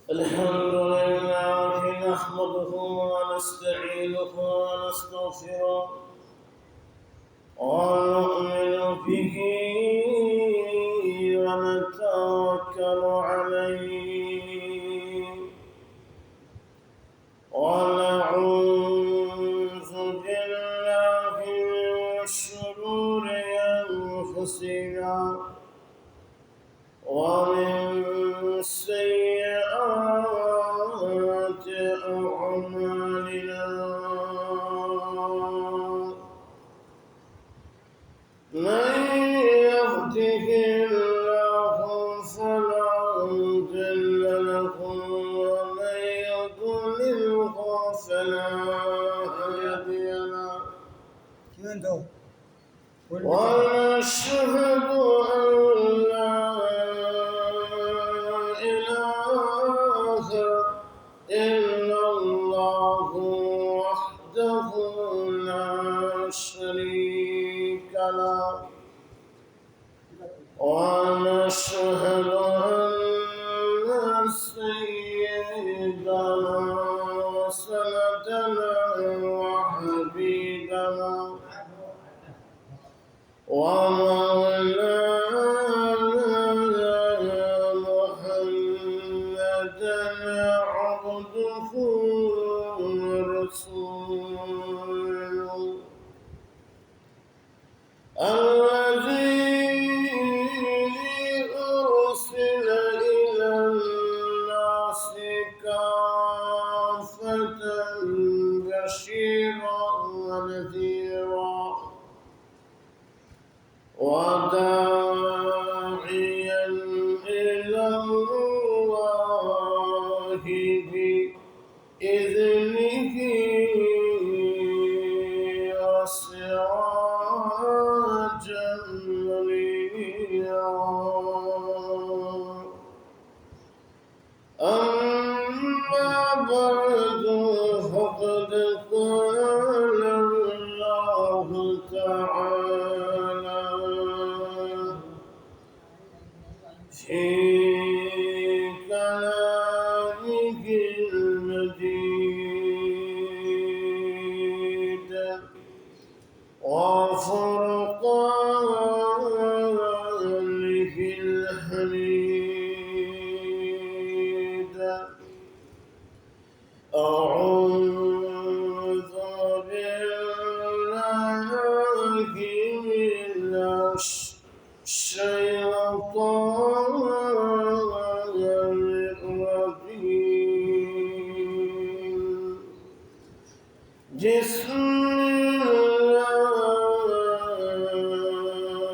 الحمد لله نحمده ونستعينه ونستغفره ونؤمن به ونتوكل عليه ونعوذ بالله من شرور أنفسنا ومن سيئات أعمالنا من يهده الله فلا مضل له ومن يضلله فلا هادي له ونشهد أن لا إله إلا الله وحده لا شريك له ونشهد أن سيدنا وسندنا وحبيبنا ومولانا محمدا عبده ورسوله الذي أرسل إلى الناس كافة بشيرا ونذيرا وداعيا إلى الله بإذنه وسراجا منيرا أما بعد فقد قال الله تعالى في كلامه المجيد وفرقانه الحميد أعوذ بالله من الشيطان الرجيم بسم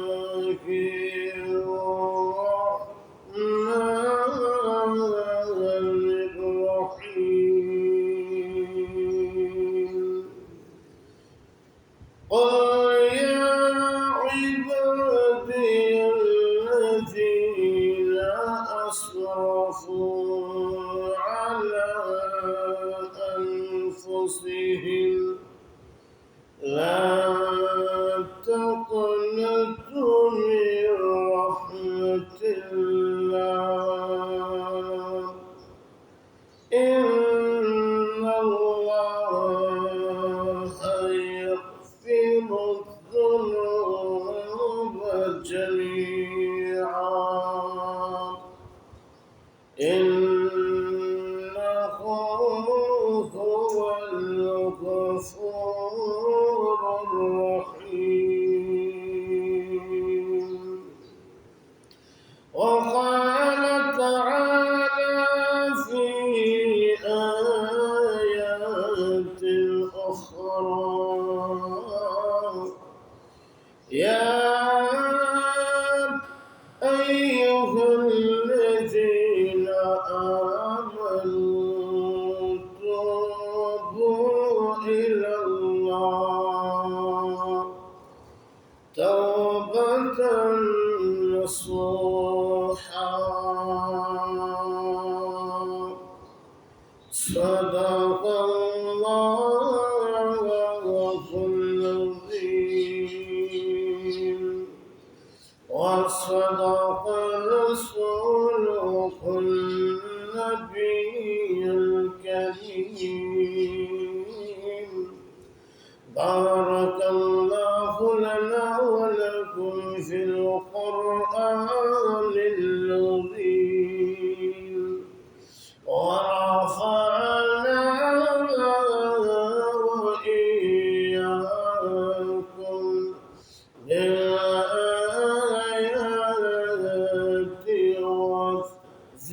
الله الرحمن الرحيم قل يا عبادي الذين أسرفوا على أنفسهم لا تقنطوا من رحمة الله إن الله يغفر الذنوب جميعا إنه هو الغفور الرحيم وقال تعالى في آيات أخرى يا أيها الذين آمنوا توبوا إلى الله توبة نصوحا صدق الله العظيم وصدق رسوله النبي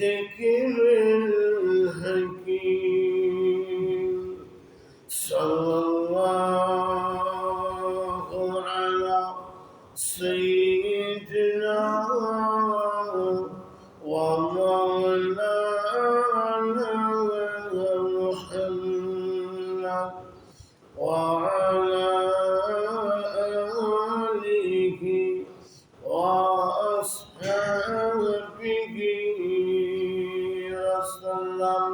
الذكر الحكيم صلى الله على سيدنا ومولانا محمد وعلى آله وأصحابه وسلم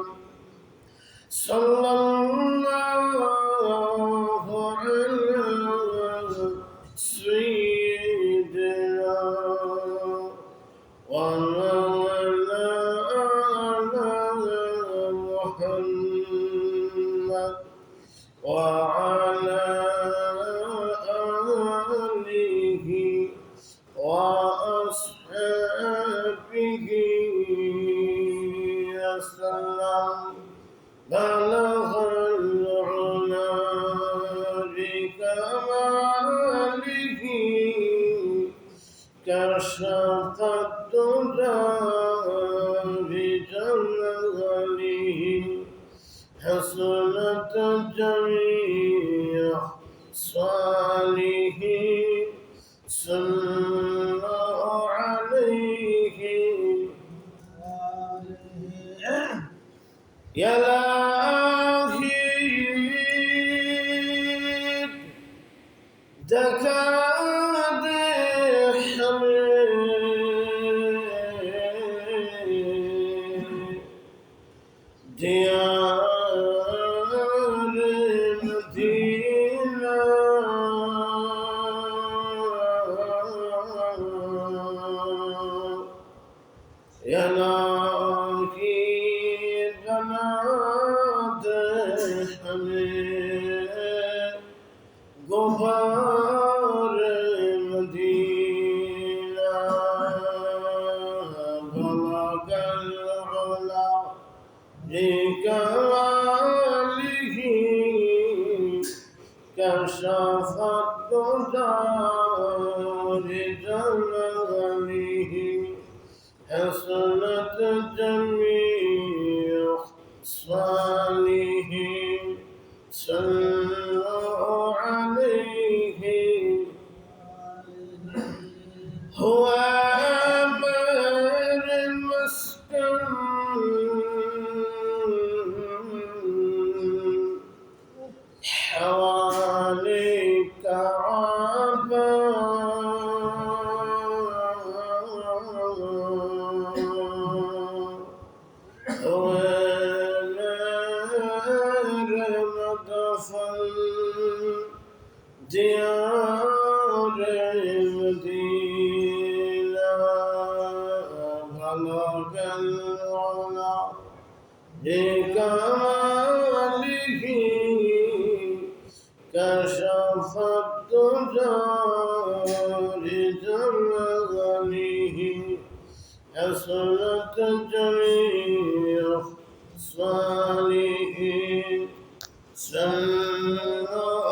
صلى الله على سيدنا ومولانا محمد وعلى آله وأصحابه وسلم بلغ العلا بكماله كشف الدجى بجلاله حسنت جميع صالح صلوا عليه يا لاهي دكاد ديار المدينة يا لاهي بنات حميد غبار المدينة بلغ العلا بكماله كشف الدجى بجلاله حسنت جميع صالحين صلوا عليه هو بر المسكن حوالي كعبة ديار المدينة بلغ العلا بكماله كشف الدجى بجلاله حسنت جميع صالحين صلوا